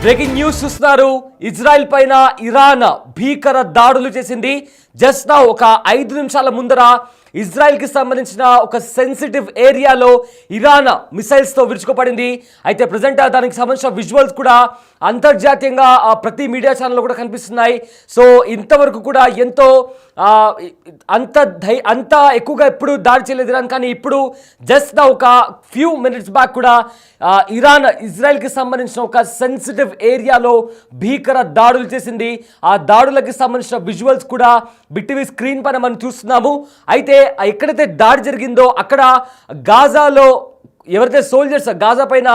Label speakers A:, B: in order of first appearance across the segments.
A: Breaking news చూస్తున్నారు. Israel పైన Iran భీకర దాడులు చేసింది. జస్ట్ నా ఒక 5 నిమిషాల ముందర ఇజ్రాయెల్కి సంబంధించిన ఒక సెన్సిటివ్ ఏరియాలో ఇరాన్ మిసైల్స్తో విరుచుకుపడింది. అయితే ప్రజెంట్ దానికి సంబంధించిన విజువల్స్ కూడా అంతర్జాతీయంగా ప్రతి మీడియా ఛానల్లో కూడా కనిపిస్తున్నాయి. సో ఇంతవరకు కూడా ఎంతో అంత ఎక్కువగా ఎప్పుడు దాడి చేయలేదు ఇరాన్. కానీ ఇప్పుడు జస్ట్ ఒక ఫ్యూ మినిట్స్ బ్యాక్ కూడా ఇరాన్ ఇజ్రాయెల్కి సంబంధించిన ఒక సెన్సిటివ్ ఏరియాలో భీకర దాడులు చేసింది. ఆ దాడులకి సంబంధించిన విజువల్స్ కూడా బిట్టివి స్క్రీన్ పైన మనం చూస్తున్నాము. అయితే ఎక్కడైతే దాడి జరిగిందో అక్కడ గాజాలో ఎవరైతే సోల్జర్స్ గాజా పైన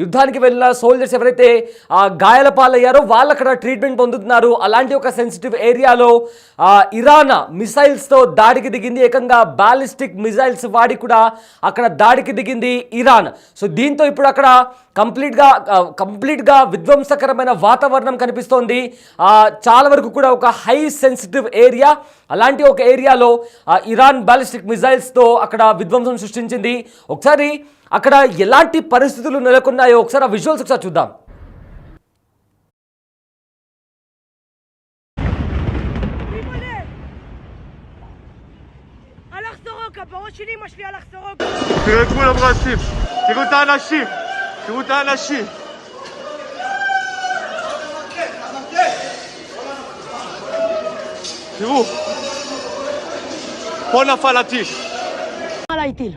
A: యుద్ధానికి వెళ్ళిన సోల్జర్స్ ఎవరైతే గాయాల పాలయ్యారో వాళ్ళు అక్కడ ట్రీట్మెంట్ పొందుతున్నారు. అలాంటి ఒక సెన్సిటివ్ ఏరియాలో ఇరాన్ మిసైల్స్తో దాడికి దిగింది. ఏకంగా బాలిస్టిక్ మిసైల్స్ వాడి కూడా అక్కడ దాడికి దిగింది ఇరాన్. సో దీంతో ఇప్పుడు అక్కడ కంప్లీట్గా విధ్వంసకరమైన వాతావరణం కనిపిస్తోంది. చాలా వరకు కూడా ఒక హై సెన్సిటివ్ ఏరియా. అలాంటి ఒక ఏరియాలో ఇరాన్ బాలిస్టిక్ మిసైల్స్తో అక్కడ విధ్వంసం సృష్టించింది. ఒకసారి అక్కడ ఎలాంటి పరిస్థితులు నెలకొన్నాయో ఒకసారి ఆ విజువల్స్ ఒకసారి చూద్దాం.
B: תראו, פה נפל הטיל.
C: עליי טיל.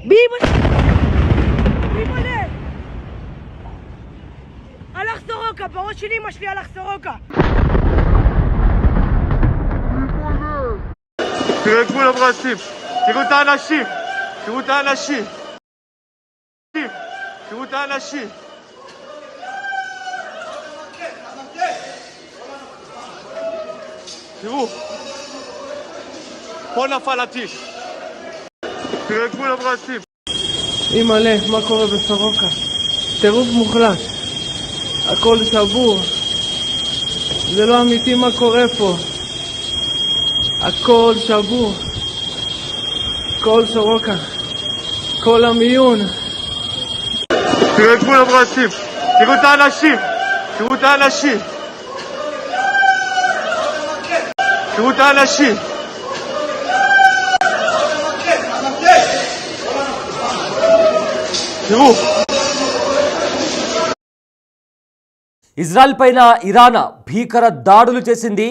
C: ביבלה! הלך סורוקה, בראש של אמא שלי הלך סורוקה.
B: תראה את גבול הברזים, תראו את האנשים, תראו את האנשים. תראו את האנשים. תראו, פה נפל הטיל. תראה את גבול הברזים.
D: אימא'לה, מה קורה בסורוקה? טירוף מוחלט. הכל שבור. זה לא אמיתי מה קורה פה. הכל שבור. כל סורוקה. כל המיון.
B: תראה את גבול הברזים. תראו את האנשים. תראו את האנשים. תראו את האנשים. תראו.
A: ఇజ్రాయెల్ పైన ఇరాన్ భీకర దాడులు చేసింది.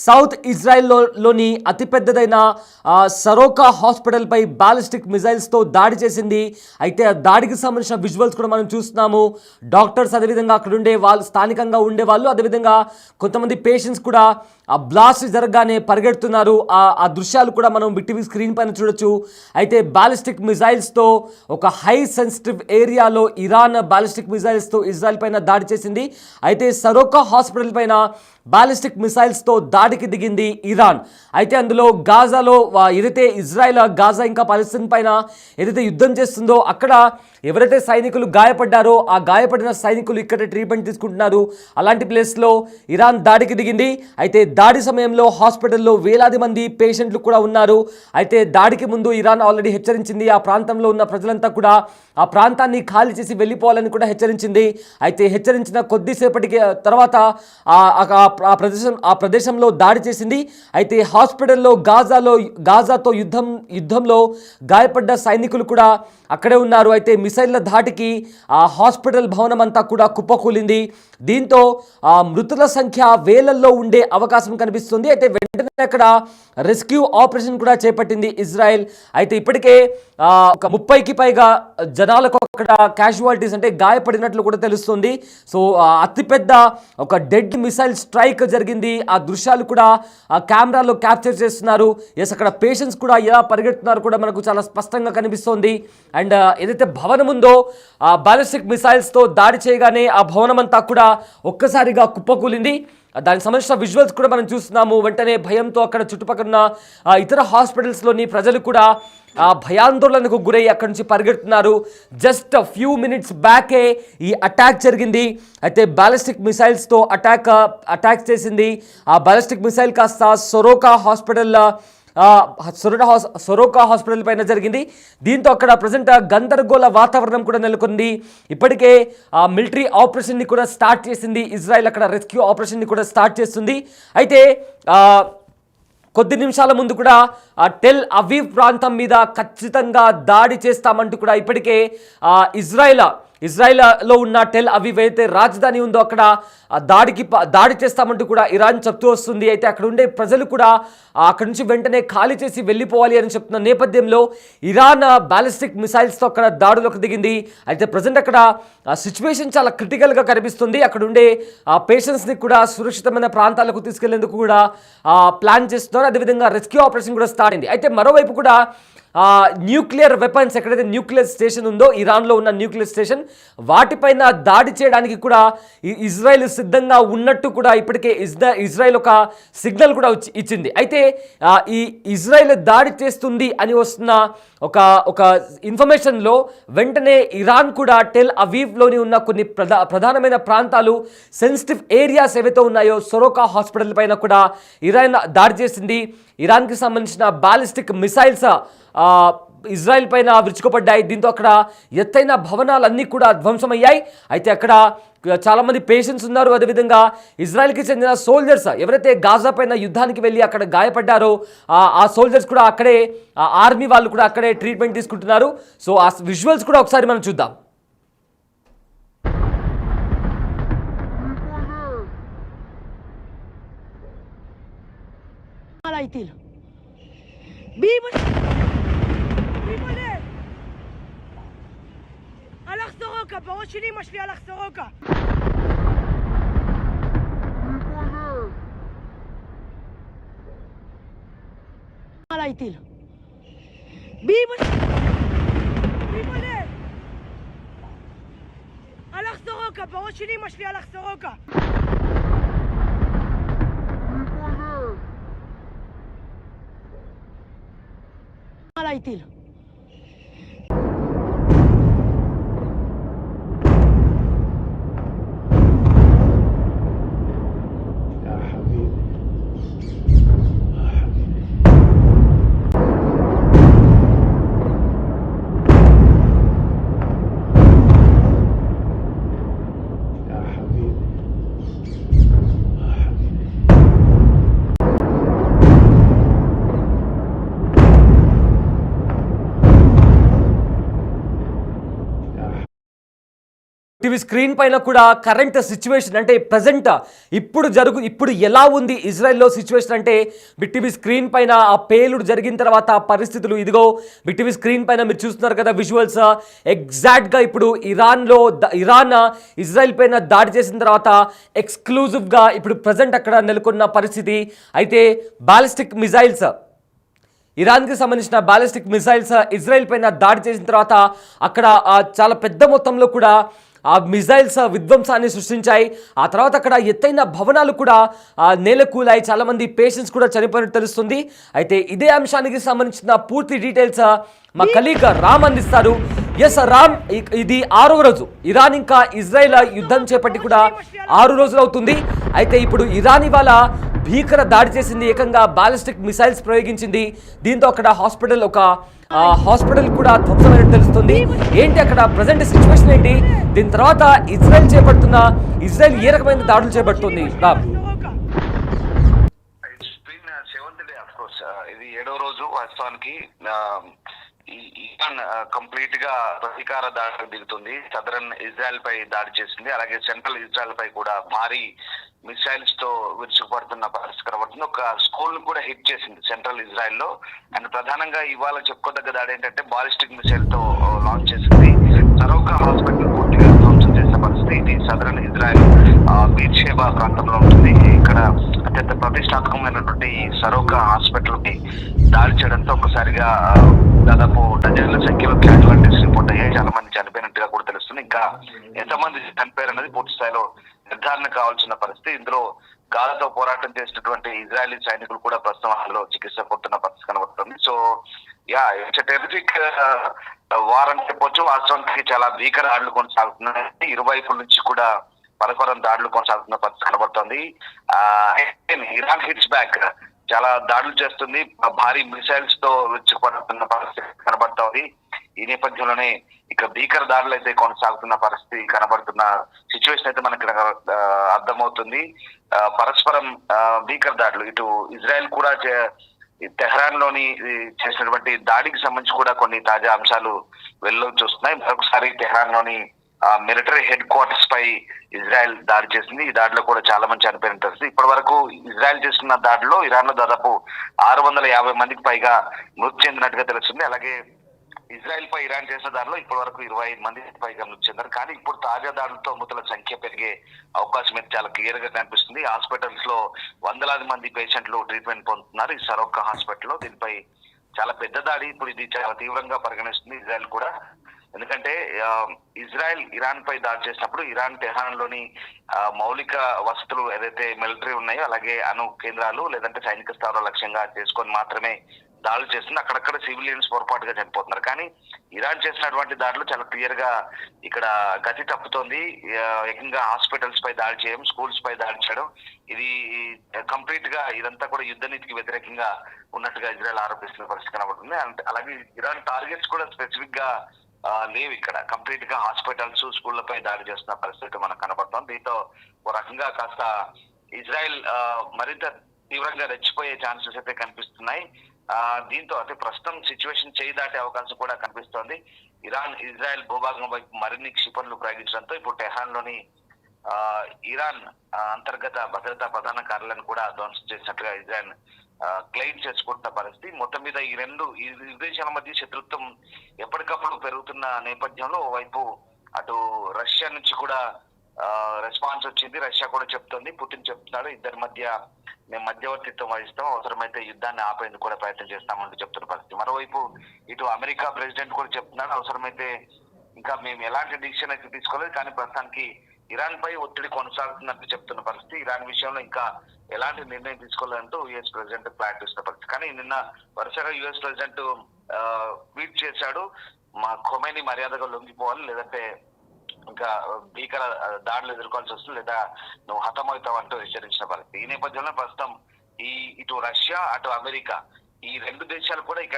A: సౌత్ ఇజ్రాయెల్లోని అతిపెద్దదైన సరోకా హాస్పిటల్పై బాలిస్టిక్ మిజైల్స్తో దాడి చేసింది. అయితే ఆ దాడికి సంబంధించిన విజువల్స్ కూడా మనం చూస్తున్నాము. డాక్టర్స్ అదేవిధంగా అక్కడ ఉండే వాళ్ళు స్థానికంగా ఉండేవాళ్ళు అదేవిధంగా కొంతమంది పేషెంట్స్ కూడా ఆ బ్లాస్ట్ జరగగానే పరిగెడుతున్నారు. ఆ దృశ్యాలు కూడా మనం బిట్టివి స్క్రీన్ పైన చూడొచ్చు. అయితే బాలిస్టిక్ మిజైల్స్తో ఒక హై సెన్సిటివ్ ఏరియాలో ఇరాన్ బాలిస్టిక్ మిజైల్స్తో ఇజ్రాయెల్ పైన దాడి చేసింది. అయితే సరోకా హాస్పిటల్ పైన బాలిస్టిక్ మిసైల్స్తో దాడికి దిగింది ఇరాన్. అయితే అందులో గాజాలో ఏదైతే ఇజ్రాయెల్ గాజా ఇంకా పాలస్తీన్ పైన ఏదైతే యుద్ధం చేస్తుందో అక్కడ ఎవరైతే సైనికులు గాయపడ్డారో ఆ గాయపడిన సైనికులు ఇక్కడ ట్రీట్మెంట్ తీసుకుంటున్నారు. అలాంటి ప్లేస్లో ఇరాన్ దాడికి దిగింది. అయితే దాడి సమయంలో హాస్పిటల్లో వేలాది మంది పేషెంట్లు కూడా ఉన్నారు. అయితే దాడికి ముందు ఇరాన్ ఆల్రెడీ హెచ్చరించింది. ఆ ప్రాంతంలో ఉన్న ప్రజలంతా కూడా ఆ ప్రాంతాన్ని ఖాళీ చేసి వెళ్ళిపోవాలని కూడా హెచ్చరించింది. అయితే హెచ్చరించిన కొద్దిసేపటికి తర్వాత ఆ ప్రదేశంలో దాడి చేసింది. అయితే హాస్పిటల్లో గాజాతో యుద్ధంలో గాయపడ్డ సైనికులు కూడా అక్కడే ఉన్నారు. అయితే మిసైళ్ల ధాటికి ఆ హాస్పిటల్ భవనం అంతా కూడా కుప్పకూలింది. దీంతో మృతుల సంఖ్య వేలల్లో ఉండే అవకాశం కనిపిస్తుంది. అయితే వెంటనే అక్కడ రెస్క్యూ ఆపరేషన్ కూడా చేపట్టింది ఇజ్రాయెల్. అయితే ఇప్పటికే ఒక 30కి పైగా జనాలకు అక్కడ క్యాజువాలిటీస్ అంటే గాయపడినట్లు కూడా తెలుస్తుంది. సో అతిపెద్ద ఒక డెడ్ మిసైల్ స్ట్రైక్ జరిగింది. ఆ దృశ్యాలు కూడా ఆ కెమెరాలో క్యాప్చర్ చేస్తున్నారు. ఎస్, అక్కడ పేషెంట్స్ కూడా ఎలా పరిగెడుతున్నారు కూడా మనకు చాలా స్పష్టంగా కనిపిస్తోంది. అండ్ ఏదైతే భవనం ఉందో ఆ బాలిస్టిక్ మిసైల్స్తో దాడి చేయగానే ఆ భవనం అంతా కూడా ఒక్కసారిగా కుప్పకూలింది. దానికి సంబంధించిన విజువల్స్ కూడా మనం చూస్తున్నాము. వెంటనే భయంతో అక్కడ చుట్టుపక్కల ఇతర హాస్పిటల్స్లోని ప్రజలు కూడా భయాందోళనకు గురై అక్కడి నుంచి పరిగెడుతున్నారు. జస్ట్ ఫ్యూ మినిట్స్ బ్యాకే ఈ అటాక్ జరిగింది. అయితే బాలిస్టిక్ మిసైల్స్తో అటాక్ చేసింది. ఆ బాలిస్టిక్ మిసైల్ కాస్త సొరోకా హాస్పిటల్ సొరోకా హాస్పిటల్ పైన జరిగింది. దీంతో అక్కడ ప్రజెంట్ గందరగోళ వాతావరణం కూడా నెలకొంది. ఇప్పటికే మిలిటరీ ఆపరేషన్ని కూడా స్టార్ట్ చేసింది ఇజ్రాయెల్. అక్కడ రెస్క్యూ ఆపరేషన్ని కూడా స్టార్ట్ చేస్తుంది. అయితే కొద్ది నిమిషాల ముందు కూడా టెల్ అవీవ్ ప్రాంతం మీద ఖచ్చితంగా దాడి చేస్తామంటూ కూడా ఇప్పటికే ఇజ్రాయిల్లో ఉన్న టెల్ అవీవ్ అయితే రాజధాని ఉందో అక్కడ దాడి చేస్తామంటూ కూడా ఇరాన్ చెప్తూ వస్తుంది. అయితే అక్కడ ఉండే ప్రజలు కూడా అక్కడ నుంచి వెంటనే ఖాళీ చేసి వెళ్ళిపోవాలి అని చెప్తున్న నేపథ్యంలో ఇరాన్ బ్యాలిస్టిక్ మిసైల్స్తో అక్కడ దాడులకు దిగింది. అయితే ప్రజెంట్ అక్కడ సిచ్యువేషన్ చాలా క్రిటికల్గా కనిపిస్తుంది. అక్కడ ఉండే పేషెంట్స్ని కూడా సురక్షితమైన ప్రాంతాలకు తీసుకెళ్లేందుకు కూడా ప్లాన్ చేస్తున్నారు. అదేవిధంగా రెస్క్యూ ఆపరేషన్ కూడా స్టార్ట్ అయింది. అయితే మరోవైపు కూడా న్యూక్లియర్ వెపన్స్ ఎక్కడైతే న్యూక్లియర్ స్టేషన్ ఉందో ఇరాన్లో ఉన్న న్యూక్లియర్ స్టేషన్ వాటిపైన దాడి చేయడానికి కూడా ఇజ్రాయెల్ సిద్ధంగా ఉన్నట్టు కూడా ఇప్పటికే ఇజ్రాయెల్ ఒక సిగ్నల్ కూడా ఇచ్చింది. అయితే ఈ ఇజ్రాయెల్ దాడి చేస్తుంది అని వస్తున్న ఒక ఇన్ఫర్మేషన్లో వెంటనే ఇరాన్ కూడా టెల్ అవీవ్లోని ఉన్న కొన్ని ప్రధానమైన ప్రాంతాలు సెన్సిటివ్ ఏరియాస్ ఏవైతే ఉన్నాయో సొరోకా హాస్పిటల్ పైన కూడా ఇరాన్ దాడి చేసింది. ఇరాన్కి సంబంధించిన బ్యాలిస్టిక్ మిసైల్స్ ఇజ్రాయెల్ పైన విరుచుకుపడ్డాయి. దీంతో అక్కడ ఎత్తైన భవనాలన్నీ కూడా ధ్వంసమయ్యాయి. అయితే అక్కడ చాలామంది పేషెంట్స్ ఉన్నారు. అదేవిధంగా ఇజ్రాయెల్కి చెందిన సోల్జర్స్ ఎవరైతే గాజా పైన యుద్ధానికి వెళ్ళి అక్కడ గాయపడ్డారో ఆ సోల్జర్స్ కూడా అక్కడే, ఆర్మీ వాళ్ళు కూడా అక్కడే ట్రీట్మెంట్ తీసుకుంటున్నారు. సో ఆ విజువల్స్ కూడా ఒకసారి మనం చూద్దాం.
C: Itil. ביבולה! הלך סורוקה, בראש שלי אמא שלי הלך סורוקה. על איטיל. ביבולה! הלך סורוקה, בראש שלי אמא שלי הלך סורוקה. על איטיל.
A: టీవీ స్క్రీన్ పైన కూడా కరెంట్ సిచ్యువేషన్ అంటే ప్రజెంట్ ఇప్పుడు ఎలా ఉంది ఇజ్రాయెల్లో సిచ్యువేషన్ అంటే బిటీవీ స్క్రీన్ పైన ఆ పేలుడు జరిగిన తర్వాత పరిస్థితులు ఇదిగో బిటీవీ స్క్రీన్ పైన మీరు చూస్తున్నారు కదా విజువల్స్. ఎగ్జాక్ట్గా ఇప్పుడు ఇరాన్ ఇజ్రాయెల్ పైన దాడి చేసిన తర్వాత ఎక్స్క్లూజివ్గా ఇప్పుడు ప్రజెంట్ అక్కడ నెలకొన్న పరిస్థితి. అయితే బ్యాలిస్టిక్ మిసైల్స్ ఇరాన్కి సంబంధించిన బ్యాలిస్టిక్ మిసైల్స్ ఇజ్రాయెల్ పైన దాడి చేసిన తర్వాత అక్కడ చాలా పెద్ద మొత్తంలో కూడా ఆ మిసైల్స్ విధ్వంసాన్ని సృష్టించాయి. ఆ తర్వాత అక్కడ ఎత్తైన భవనాలు కూడా నేలకూలాయి. చాలామంది పేషెంట్స్ కూడా చనిపోయినట్టు తెలుస్తుంది. అయితే ఇదే అంశానికి సంబంధించిన పూర్తి డీటెయిల్స్ మా కలీగ్ రామ్ అందిస్తారు. ఎస్ రామ్, ఇది 6వ రోజు ఇరాన్ ఇంకా ఇజ్రాయెల్ యుద్ధం చేపట్టి కూడా 6 రోజులు అవుతుంది. అయితే ఇప్పుడు ఇరాన్ ఇవాళ భీకర దాడి చేసింది, ఏకంగా బ్యాలిస్టిక్ మిసైల్స్ ప్రయోగించింది. దీంతో అక్కడ హాస్పిటల్ కూడా ధ్వంసమైనట్టు తెలుస్తుంది. ఏంటి అక్కడ ప్రజెంట్ సిచ్యువేషన్ ఏంటి? దీని తర్వాత ఇజ్రాయెల్ ఏ రకమైన దాడులు చేపడుతుంది? రామ్,
E: ఇది 7వ రోజు వాస్తవానికి ఇరాన్ కంప్లీట్ గా ప్రతీకార దాడికి దిగుతుంది. సదరన్ ఇజ్రాయెల్ పై దాడి చేసింది. అలాగే సెంట్రల్ ఇజ్రాయెల్ పై కూడా భారీ మిసైల్స్ తో విరుచుకుపడుతున్న పరిస్థితి కనబడుతుంది. ఒక స్కూల్ ను కూడా హిట్ చేసింది సెంట్రల్ ఇజ్రాయెల్ లో. అండ్ ప్రధానంగా ఇవాళ చెప్పుకోదగ్గ దాడి ఏంటంటే బాలిస్టిక్ మిసైల్ తో లాంచ్ చేసింది. సరోకా హాస్పిటల్ పూర్తిగా ధ్వంసం చేసిన పరిస్థితి. ఇది సదరన్ ఇజ్రాయెల్ బీర్షేబా ప్రాంతంలో ఉంటుంది. ఇక్కడ అత్యంత ప్రతిష్టాత్మకమైనటువంటి ఈ సరోకా హాస్పిటల్ కి దాడి చేయడంతో ఒకసారిగా దాదాపు డజన్ల సంఖ్యలో క్యాజువాలిటీస్ రిపోర్ట్ అయ్యాయి. చాలా మంది చనిపోయినట్టుగా కూడా తెలుస్తుంది. ఇంకా ఎంతమంది చనిపోయారు అనేది పూర్తి స్థాయిలో నిర్ధారణ కావాల్సిన పరిస్థితి. ఇందులో గాజాతో పోరాటం చేసినటువంటి ఇజ్రాయలీ సైనికులు కూడా ప్రస్తుతం అందులో చికిత్స పొందుతున్న పరిస్థితి కనబడుతుంది. సో ఇట్స్ టెరిఫిక్ వార్ అని చెప్పొచ్చు. వాస్తవానికి చాలా భీకర దాడులు కొనసాగుతున్నాయి. ఇరువైపుల నుంచి కూడా పరస్పరం దాడులు కొనసాగుతున్న పరిస్థితి కనబడుతుంది. Iran hits back. చాలా దాడులు చేస్తుంది, భారీ మిసైల్స్ తో విరుచుకుపడుతున్న పరిస్థితి కనబడుతోంది. ఈ నేపథ్యంలోనే ఇక భీకర దాడులు అయితే కొనసాగుతున్న పరిస్థితి కనబడుతున్న సిచ్యువేషన్ అయితే మనకి అర్థమవుతుంది. పరస్పరం భీకర దాడులు, ఇటు ఇజ్రాయెల్ కూడా తెహ్రాన్ లోని చేసినటువంటి దాడికి సంబంధించి కూడా కొన్ని తాజా అంశాలు వెలుగులోకి వస్తున్నాయి. మరొకసారి తెహ్రాన్ లోని మిలిటరీ హెడ్ క్వార్టర్స్ పై ఇజ్రాయెల్ దాడి చేసింది. ఈ దాడిలో కూడా చాలా మంది చనిపోయిన పరిస్థితి. ఇప్పటి వరకు ఇజ్రాయెల్ చేస్తున్న దాడిలో ఇరాన్ లో దాదాపు 650 మందికి పైగా మృతి చెందినట్టుగా తెలుస్తుంది. అలాగే ఇజ్రాయెల్ పై ఇరాన్ చేసిన దాడిలో ఇప్పటి వరకు 25 మందికి పైగా మృతి చెందారు. కానీ ఇప్పుడు తాజా దాడులతో మృతుల సంఖ్య పెరిగే అవకాశం అయితే చాలా క్లియర్ గా కనిపిస్తుంది. హాస్పిటల్స్ లో వందలాది మంది పేషెంట్లు ట్రీట్మెంట్ పొందుతున్నారు ఈ సరోకా హాస్పిటల్లో. దీనిపై చాలా పెద్ద దాడి, ఇప్పుడు ఇది చాలా తీవ్రంగా పరిగణిస్తుంది ఇజ్రాయెల్ కూడా. ఎందుకంటే ఇజ్రాయెల్ ఇరాన్ పై దాడి చేసినప్పుడు ఇరాన్ తెహ్రాన్ లోని మౌలిక వసతులు ఏదైతే మిలిటరీ ఉన్నాయో, అలాగే అణు కేంద్రాలు లేదంటే సైనిక స్థావరాల లక్ష్యంగా చేసుకొని మాత్రమే దాడులు చేస్తుంది. అక్కడక్కడ సివిలియన్స్ పొరపాటుగా చనిపోతున్నారు. కానీ ఇరాన్ చేసినటువంటి దాడులు చాలా క్లియర్ గా ఇక్కడ గతి తప్పుతోంది. ఏకంగా హాస్పిటల్స్ పై దాడి చేయడం, స్కూల్స్ పై దాడి చేయడం, ఇది కంప్లీట్ గా ఇదంతా కూడా యుద్ధ నీతికి వ్యతిరేకంగా ఉన్నట్టుగా ఇజ్రాయెల్ ఆరోపిస్తున్న పరిస్థితి కనబడుతుంది. అలాగే ఇరాన్ టార్గెట్స్ కూడా స్పెసిఫిక్ గా లేవు. ఇక్కడ కంప్లీట్ గా హాస్పిటల్స్, స్కూళ్లపై దాడి చేస్తున్న పరిస్థితి మనకు కనబడుతుంది. దీంతో ఒక రకంగా కాస్త ఇజ్రాయెల్ మరింత తీవ్రంగా రెచ్చిపోయే ఛాన్సెస్ అయితే కనిపిస్తున్నాయి. దీంతో అంటే ప్రస్తుతం సిచ్యువేషన్ చేయి దాటే అవకాశం కూడా కనిపిస్తోంది. ఇరాన్ ఇజ్రాయెల్ భూభాగం వైపు మరిన్ని క్షిపణులు ప్రయోగించడంతో ఇప్పుడు టెహ్రాన్ లోని ఇరాన్ అంతర్గత భద్రతా ప్రధాన కార్యాలయాన్ని కూడా ధ్వంసం చేసినట్లుగా ఇజ్రాయెల్ క్లెయిమ్ చేసుకుంటున్న పరిస్థితి. మొత్తం మీద ఈ ఇరు దేశాల మధ్య శత్రుత్వం ఎప్పటికప్పుడు పెరుగుతున్న నేపథ్యంలో ఓవైపు అటు రష్యా నుంచి కూడా రెస్పాన్స్ వచ్చింది. రష్యా కూడా చెప్తోంది, పుతిన్ చెప్తున్నాడు, ఇద్దరి మధ్య మేము మధ్యవర్తిత్వం వహిస్తాం, అవసరమైతే యుద్ధాన్ని ఆపేందుకు కూడా ప్రయత్నం చేస్తామంటూ చెప్తున్న పరిస్థితి. మరోవైపు ఇటు అమెరికా ప్రెసిడెంట్ కూడా చెప్తున్నాడు, అవసరమైతే ఇంకా మేము ఎలాంటి డిసిషన్ అయితే తీసుకోలేదు, కానీ ప్రస్తుతానికి ఇరాన్ పై ఒత్తిడి కొనసాగుతున్నట్టు చెప్తున్న పరిస్థితి. ఇరాన్ విషయంలో ఇంకా ఎలాంటి నిర్ణయం తీసుకోలేదంటూ యుఎస్ ప్రెసిడెంట్ ప్రకటిస్తున్న పరిస్థితి. కానీ నిన్న వరుసగా యుఎస్ ప్రెసిడెంట్ ట్వీట్ చేశాడు, మా ఖొమైనీ మర్యాదగా లొంగిపోవాలి, లేదంటే ఇంకా భీకర దాడులు ఎదుర్కోవాల్సి వస్తుంది, లేదా నువ్వు హతమవుతావు అంటూ హెచ్చరించిన పరిస్థితి. ఈ నేపథ్యంలో ప్రస్తుతం ఇటు రష్యా అటు అమెరికా ఈ రెండు దేశాలు కూడా ఇక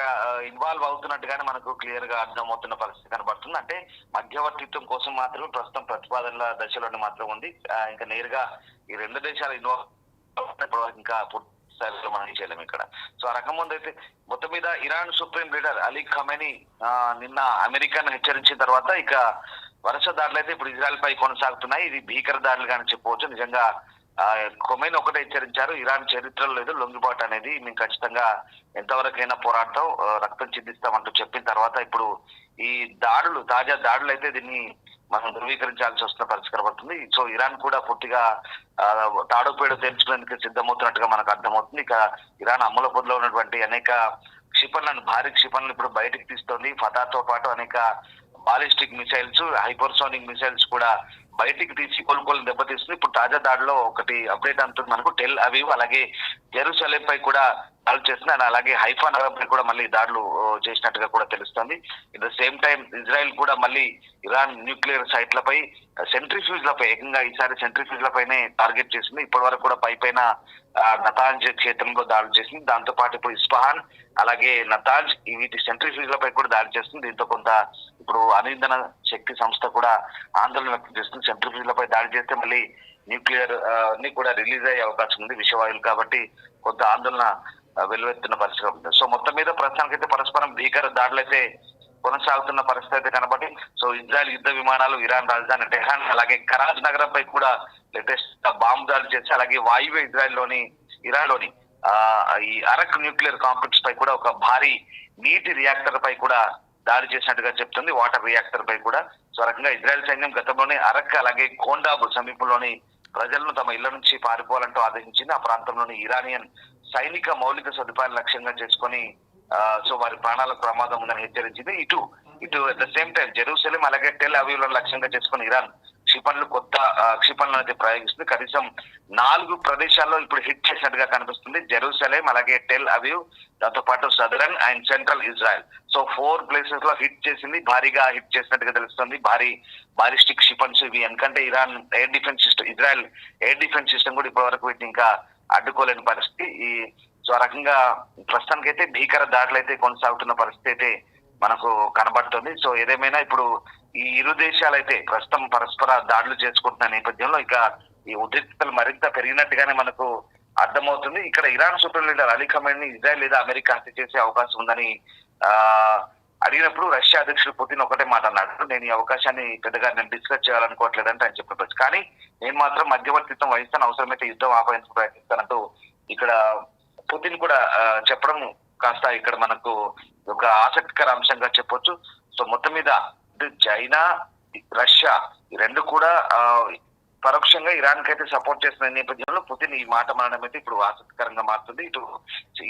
E: ఇన్వాల్వ్ అవుతున్నట్టుగానే మనకు క్లియర్ గా అర్థమవుతున్న పరిస్థితి కనబడుతుంది. అంటే మధ్యవర్తిత్వం కోసం మాత్రమే ప్రస్తుతం ప్రతిపాదనల దశలోనే మాత్రం ఉంది. ఇంకా నేరుగా ఈ రెండు దేశాలు ఇన్వాల్వ్ ఇంకా పూర్తి మనం చేయలేము ఇక్కడ. సో ఆ రకం ముందు అయితే మొత్తం మీద Iran supreme leader Ali Khamenei నిన్న అమెరికాను హెచ్చరించిన తర్వాత ఇక వరుస దాడులు అయితే ఇప్పుడు ఇజ్రాయెల్ పై కొనసాగుతున్నాయి. ఇది భీకర దాడులు కానీ చెప్పవచ్చు. నిజంగా ఖొమైనీ ఒకటే హెచ్చరించారు, ఇరాన్ చరిత్రలో లేదు లొంగిబాటు అనేది, మేము ఖచ్చితంగా ఎంతవరకైనా పోరాడతాం, రక్తం చిందిస్తామంటూ చెప్పిన తర్వాత ఇప్పుడు ఈ దాడులు తాజా దాడులు అయితే దీన్ని మనం ధృవీకరించాల్సి వస్తున్న పరిస్థితి కనబడుతుంది. సో ఇరాన్ కూడా పూర్తిగా తాడుపేడు తెంచుకునేందుకు సిద్ధమవుతున్నట్టుగా మనకు అర్థమవుతుంది. ఇక ఇరాన్ అమలు పొదిలో ఉన్నటువంటి అనేక క్షిపణులను, భారీ క్షిపణులను ఇప్పుడు బయటకు తీస్తోంది. ఫతాతో పాటు అనేక బాలిస్టిక్ మిసైల్స్, హైపర్సోనిక్ మిసైల్స్ కూడా బయటికి తీసి కొనుగోలు దెబ్బతీస్తుంది. ఇప్పుడు తాజా దాడిలో ఒకటి అప్డేట్ అంటుంది మనకు, టెల్ అవీవ్ అలాగే జెరూసలేం పై కూడా దాడులు చేస్తుంది, అలాగే హైఫా నగరం పై కూడా మళ్ళీ దాడులు చేసినట్టుగా కూడా తెలుస్తుంది. It the same time Israel కూడా మళ్ళీ ఇరాన్ న్యూక్లియర్ సైట్లపై సెంట్రిఫ్యూజ్లపై ఏకంగా ఈసారి సెంట్రిఫ్యూజ్లపైనే టార్గెట్ చేసింది. ఇప్పటి వరకు కూడా పైన నతాంజ్ క్షేత్రంలో దాడులు చేసింది. దాంతో పాటు ఇప్పుడు ఇస్ఫహాన్ అలాగే నతాంజ్ వీటి సెంట్రిఫ్యూజ్లపై కూడా దాడి చేస్తుంది. దీంతో కొంత ఇప్పుడు అణుఇంధన శక్తి సంస్థ కూడా ఆందోళన వ్యక్తం చేస్తుంది. సెంట్రిఫ్యూజ్లపై దాడి చేస్తే మళ్ళీ న్యూక్లియర్ అన్ని కూడా రిలీజ్ అయ్యే అవకాశం ఉంది, విషవాయువులు, కాబట్టి కొంత ఆందోళన వెలువెత్తున్న పరిస్థితి ఉంది. సో మొత్తం మీద ప్రస్తుతానికైతే పరస్పరం భీకర దాడులు అయితే కొనసాగుతున్న పరిస్థితి అయితే కనబడి, సో ఇజ్రాయెల్ యుద్ధ విమానాలు ఇరాన్ రాజధాని టెహ్రాన్ అలాగే కరాజ్ నగరంపై కూడా లేటెస్ట్ బాంబు దాడులు చేసి, అలాగే వాయువ్య ఇరాన్ లోని ఈ అరక్ న్యూక్లియర్ కాంప్లెక్స్ పై కూడా ఒక భారీ నీటి రియాక్టర్ పై కూడా దాడి చేసినట్టుగా చెప్తుంది, వాటర్ రియాక్టర్ పై కూడా. సో రకంగా ఇజ్రాయెల్ సైన్యం గతంలోనే అరక్ అలాగే కోండాబు సమీపంలోని ప్రజలను తమ ఇళ్ల నుంచి పారిపోవాలంటూ ఆదేశించింది. ఆ ప్రాంతంలోని ఇరానియన్ సైనిక మౌలిక సదుపాయాలను లక్ష్యంగా చేసుకొని సో వారి ప్రాణాలకు ప్రమాదం ఉందని హెచ్చరించింది. ఇటు at the same time Jerusalem అలాగే టెల్ అవీవ్లను లక్ష్యంగా చేసుకుని ఇరాన్ కొత్త క్షిపణులను అయితే ప్రయోగిస్తుంది. కనీసం 4 ప్రదేశాల్లో ఇప్పుడు హిట్ చేసినట్టుగా కనిపిస్తుంది, జెరూసలేం అలాగే టెల్ అవీవ్, దాంతో పాటు southern and central Israel. So 4 places లో హిట్ చేసింది, భారీగా హిట్ చేసినట్టుగా తెలుస్తుంది. భారీ బాలిస్టిక్ క్షిపణులు ఇవి, ఎందుకంటే Iran air defence system, Israel air defence system కూడా ఇప్పటి వరకు వీటిని ఇంకా అడ్డుకోలేని పరిస్థితి. సో ఆ రకంగా ప్రస్తుతానికైతే భీకర దాడులు అయితే కొనసాగుతున్న పరిస్థితి అయితే మనకు కనబడుతుంది. సో ఏదేమైనా ఇప్పుడు ఈ ఇరు దేశాలు అయితే ప్రస్తుతం పరస్పర దాడులు చేసుకుంటున్న నేపథ్యంలో ఇక ఈ ఉద్రిక్తతలు మరింత పెరిగినట్టుగానే మనకు అర్థమవుతుంది. ఇక్కడ Iran super leader Ali Khamenei Israel లేదా అమెరికా హత్య చేసే అవకాశం ఉందని అడిగినప్పుడు రష్యా అధ్యక్షుడు పుతిన్ ఒకటే మాట అన్నాడు, నేను ఈ అవకాశాన్ని పెద్దగా నేను డిస్కస్ చేయాలనుకోవట్లేదంటే ఆయన చెప్పవచ్చు. కానీ నేను మాత్రం మధ్యవర్తిత్వం వహిస్తాను, అవసరమైతే యుద్ధం ఆపేందుకు ప్రయత్నిస్తానంటూ ఇక్కడ పుతిన్ కూడా చెప్పడం కాస్త ఇక్కడ మనకు ఒక ఆసక్తికర అంశంగా చెప్పొచ్చు. సో మొత్తం మీద చైనా రష్యా ఈ రెండు కూడా పరోక్షంగా ఇరాన్ కి అయితే సపోర్ట్ చేస్తున్న నేపథ్యంలో పుతిన్ ఈ మాట అనడం అయితే ఇప్పుడు ఆసక్తికరంగా మారుతుంది. ఇటు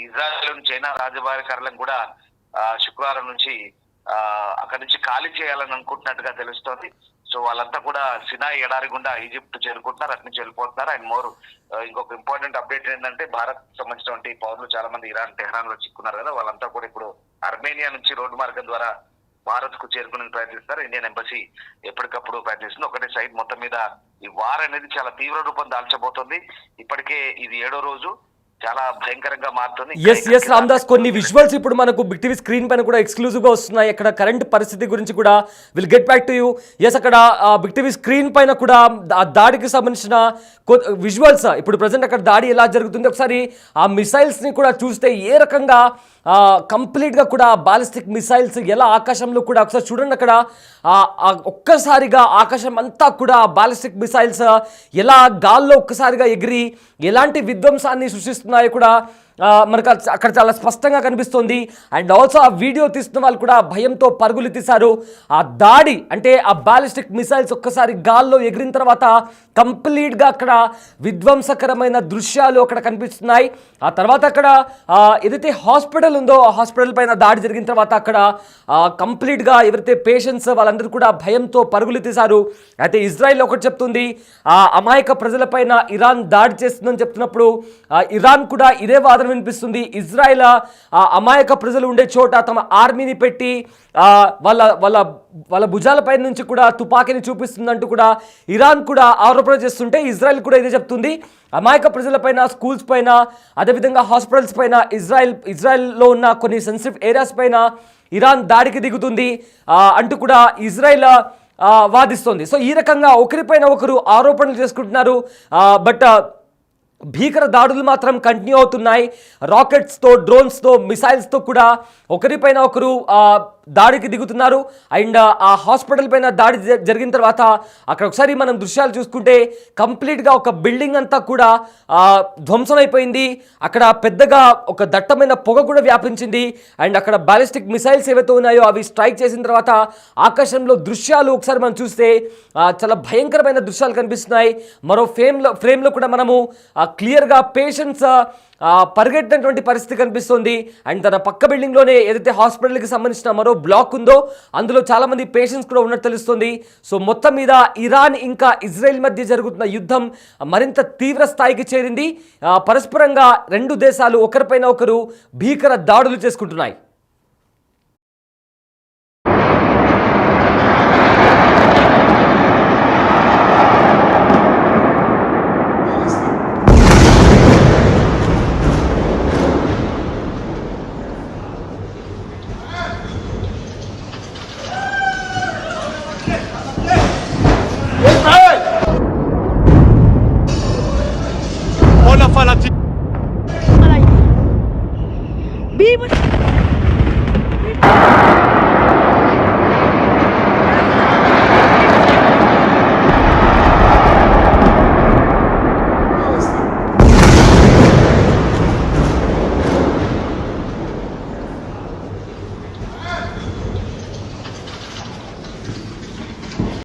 E: ఇజ్రాయెల్ చైనా రాజభారి కార్యాలయం కూడా శుక్రవారం నుంచి అక్కడి నుంచి ఖాళీ చేయాలని అనుకుంటున్నట్టుగా తెలుస్తోంది. సో వాళ్ళంతా కూడా సినాయి ఎడారి గుండా ఈజిప్ట్ చేరుకుంటున్నారు, అటు నుంచి వెళ్ళిపోతున్నారు. అండ్ మోర్ ఇంకొక ఇంపార్టెంట్ అప్డేట్ ఏంటంటే భారత్ సంబంధించినటువంటి పౌరులు చాలా మంది ఇరాన్ టెహ్రాన్ లో చిక్కున్నారు కదా, వాళ్ళంతా కూడా ఇప్పుడు అర్మేనియా నుంచి రోడ్డు మార్గం ద్వారా భారత్ కు చేరుకునే ప్రయత్నిస్తారు. ఇండియన్ ఎంబసీ ఎప్పటికప్పుడు ప్రయత్నిస్తుంది. ఒకటే సైడ్ మొత్తం మీద ఈ వార్ అనేది చాలా తీవ్ర రూపం దాల్చబోతోంది. ఇప్పటికే ఇది 7వ రోజు, చాలా భయంకరంగా మారుతుంది.
A: ఎస్ రామ్దాస్, కొన్ని విజువల్స్ ఇప్పుడు మనకు బిగ్ టీవీ స్క్రీన్ పైన కూడా ఎక్స్క్లూజివ్ గా వస్తున్నాయి. అక్కడ కరెంట్ పరిస్థితి గురించి కూడా will get back to you. Yes, అక్కడ బిగ్ టీవీ స్క్రీన్ పైన కూడా ఆ దాడికి సంబంధించిన విజువల్స్ ఇప్పుడు ప్రజెంట్ అక్కడ దాడి ఎలా జరుగుతుంది, ఒకసారి ఆ మిసైల్స్ ని కూడా చూస్తే ఏ రకంగా కంప్లీట్గా కూడా బాలిస్టిక్ మిసైల్స్ ఎలా ఆకాశంలో కూడా ఒకసారి చూడండి. అక్కడ ఒక్కసారిగా ఆకాశం అంతా కూడా బాలిస్టిక్ మిసైల్స్ ఎలా గాల్లో ఒక్కసారిగా ఎగిరి ఎలాంటి విధ్వంసాన్ని సృష్టిస్తున్నాయో కూడా మనకు అక్కడ చాలా స్పష్టంగా కనిపిస్తుంది. అండ్ ఆల్సో ఆ వీడియో తీస్తున్న వాళ్ళు కూడా భయంతో పరుగులు తీశారు. ఆ దాడి అంటే ఆ బాలిస్టిక్ మిసైల్స్ ఒక్కసారి గాల్లో ఎగిరిన తర్వాత కంప్లీట్గా అక్కడ విధ్వంసకరమైన దృశ్యాలు అక్కడ కనిపిస్తున్నాయి. ఆ తర్వాత అక్కడ ఏదైతే హాస్పిటల్ ఉందో ఆ హాస్పిటల్ పైన దాడి జరిగిన తర్వాత అక్కడ కంప్లీట్గా ఎవరైతే పేషెంట్స్ వాళ్ళందరూ కూడా భయంతో పరుగులు తీశారు. అయితే ఇజ్రాయెల్ ఒకటి చెప్తుంది, ఆ అమాయక ప్రజలపైన ఇరాన్ దాడి చేస్తుందని చెప్తున్నప్పుడు ఇరాన్ కూడా ఇదే వాదన వినిపిస్తుంది. ఇజ్రాయెల్ అమాయక ప్రజలు ఉండే చోట తమ ఆర్మీని పెట్టి వాళ్ళ వాళ్ళ వాళ్ళ భుజాలపై నుంచి కూడా తుపాకీని చూపిస్తుందంటూ కూడా ఇరాన్ కూడా ఆరోపణ చేస్తుంటే ఇజ్రాయెల్ కూడా ఇదే చెప్తుంది. అమాయక ప్రజలపైన, స్కూల్స్ పైన, అదేవిధంగా హాస్పిటల్స్ పైన, ఇజ్రాయెల్లో ఉన్న కొన్ని సెన్సిటివ్ ఏరియాస్ పైన ఇరాన్ దాడికి దిగుతుంది అంటూ కూడా ఇజ్రాయెల్ వాదిస్తోంది. సో ఈ రకంగా ఒకరిపైన ఒకరు ఆరోపణలు చేసుకుంటున్నారు. బట్ భీకర దాడులు మాత్రం కంటిన్యూ అవుతున్నాయి. రాకెట్స్తో, డ్రోన్స్తో, మిసైల్స్తో కూడా ఒకరిపైన ఒకరు దాడికి దిగుతున్నారు. అండ్ ఆ హాస్పిటల్ పైన దాడి జరిగిన తర్వాత అక్కడ ఒకసారి మనం దృశ్యాలు చూసుకుంటే కంప్లీట్గా ఒక బిల్డింగ్ అంతా కూడా ధ్వంసమైపోయింది. అక్కడ పెద్దగా ఒక దట్టమైన పొగ కూడా వ్యాపించింది. అండ్ అక్కడ బాలిస్టిక్ మిసైల్స్ ఏవైతే ఉన్నాయో అవి స్ట్రైక్ చేసిన తర్వాత ఆకాశంలో దృశ్యాలు ఒకసారి మనం చూస్తే చాలా భయంకరమైన దృశ్యాలు కనిపిస్తున్నాయి. మరో ఫ్రేమ్లో కూడా మనము క్లియర్గా పేషెంట్స్ పరిగెట్టినటువంటి పరిస్థితి కనిపిస్తుంది. అండ్ తన పక్క బిల్డింగ్లోనే ఏదైతే హాస్పిటల్కి సంబంధించిన మరో బ్లాక్ ఉందో అందులో చాలామంది పేషెంట్స్ కూడా ఉన్నట్టు తెలుస్తుంది. సో మొత్తం మీద ఇరాన్ ఇంకా ఇజ్రాయెల్ మధ్య జరుగుతున్న యుద్ధం మరింత తీవ్ర స్థాయికి చేరింది. పరస్పరంగా రెండు దేశాలు ఒకరిపైన ఒకరు భీకర దాడులు చేసుకుంటున్నాయి.